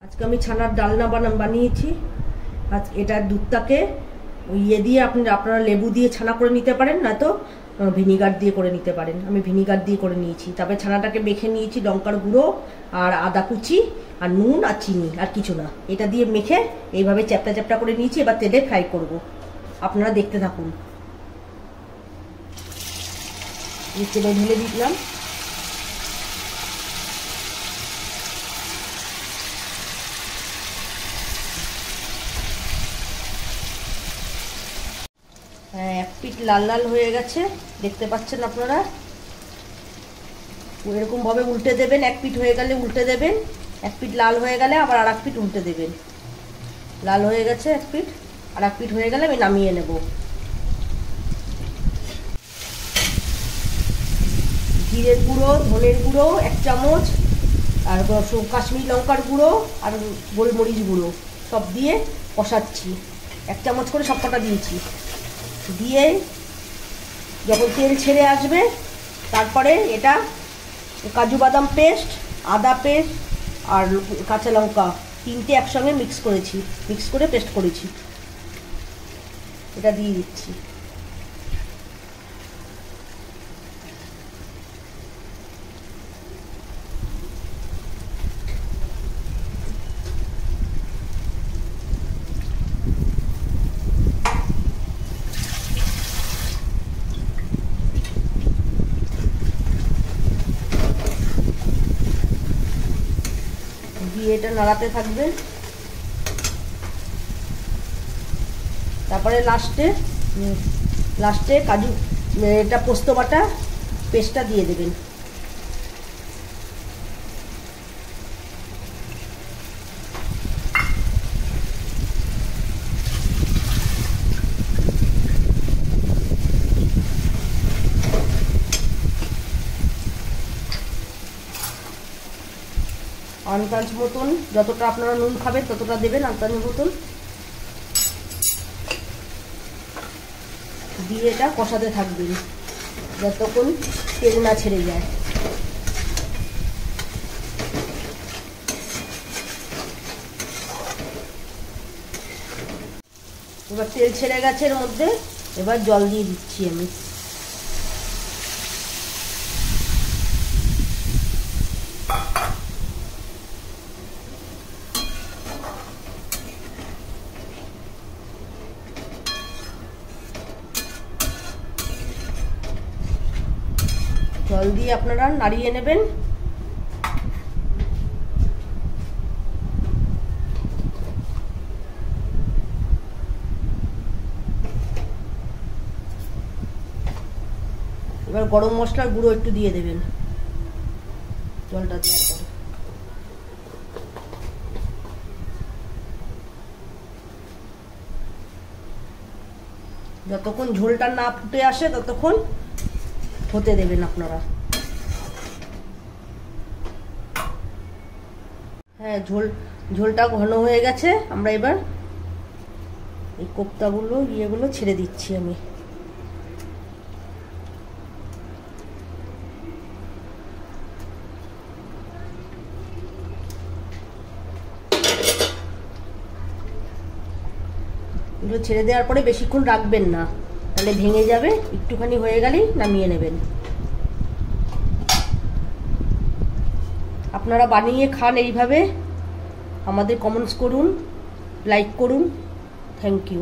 আজকে আমি ছানার ডালনা বানিয়েছি। আজ এটা দুধটাকে ইয়ে দিয়ে আপনারা লেবু দিয়ে ছানা করে নিতে পারেন, না তো ভিনিগার দিয়ে করে নিতে পারেন। আমি ভিনিগার দিয়ে করে নিয়েছি। তারপরে ছানাটাকে মেখে নিয়েছি লঙ্কার গুঁড়ো আর আদা কুচি আর নুন আর চিনি, আর কিছু না। এটা দিয়ে মেখে এইভাবে চ্যাপটা চ্যাপটা করে নিয়েছি। এবার তেলে ফ্রাই করব, আপনারা দেখতে থাকুন। তেলে ঢেলে দিলাম। হ্যাঁ, এক পিঠ লাল লাল হয়ে গেছে, দেখতে পাচ্ছেন আপনারা। এরকম ভাবে উল্টে দেবেন। এক পিঠ হয়ে গেলে উল্টে দেবেন, এক পিঠ লাল হয়ে গেলে আবার আর এক পিঠ উল্টে দেবেন। লাল হয়ে গেছে এক পিঠ, আর এক পিঠ হয়ে গেলে আমি নামিয়ে নেব। জিরের গুঁড়ো, ধনের গুঁড়ো 1 চামচ, আর কাশ্মীরি লঙ্কার গুঁড়ো আর গোলমরিচ গুঁড়ো সব দিয়ে কষাচ্ছি। 1 চামচ করে সব কটা দিয়েছি। দিয়ে যখন তেল ছেড়ে আসবে, তারপরে এটা কাজু বাদাম পেস্ট, আদা পেস্ট আর কাঁচা লঙ্কা 3টে একসঙ্গে মিক্স করে পেস্ট করেছি, এটা দিয়ে দিচ্ছি। দিয়ে এটা নাড়াতে থাকবেন। তারপরে লাস্টে কাজু এটা পোস্ত বাটা পেস্টটা দিয়ে দেবেন। আন্দাজ মতন, যতটা আপনারা নুন খাবেন ততটা দেবেন, আন্দাজ মতন দিয়ে এটা কষাতে থাকবেন যতক্ষণ তেল না ছেড়ে যায়। এবার তেল ছেড়ে গেছে এর মধ্যে, এবার জল দিয়ে দিচ্ছি আমি। জল দিয়ে আপনারা নাড়িয়ে নেবেন। এবার গরম মশলার গুঁড়ো একটু দিয়ে দেবেন জলটা দেওয়ার পরে। যতক্ষণ ঝোলটা না ফুটে আসে ততক্ষণ হতে দেবেন আপনারা। হ্যাঁ, ঝোলটা ঘন হয়ে গেছে। আমরা এবার এই কোপ্তাগুলো ইয়েগুলো ছেড়ে দিচ্ছি আমি। এগুলো ছেড়ে দেওয়ার পরে বেশিক্ষণ রাখবেন না, তাহলে ভেঙে যাবে। একটুখানি হয়ে গেলেই নামিয়ে নেবেন। আপনারা বানিয়ে খান এইভাবে। আমাদের কমেন্টস করুন, লাইক করুন। Thank you.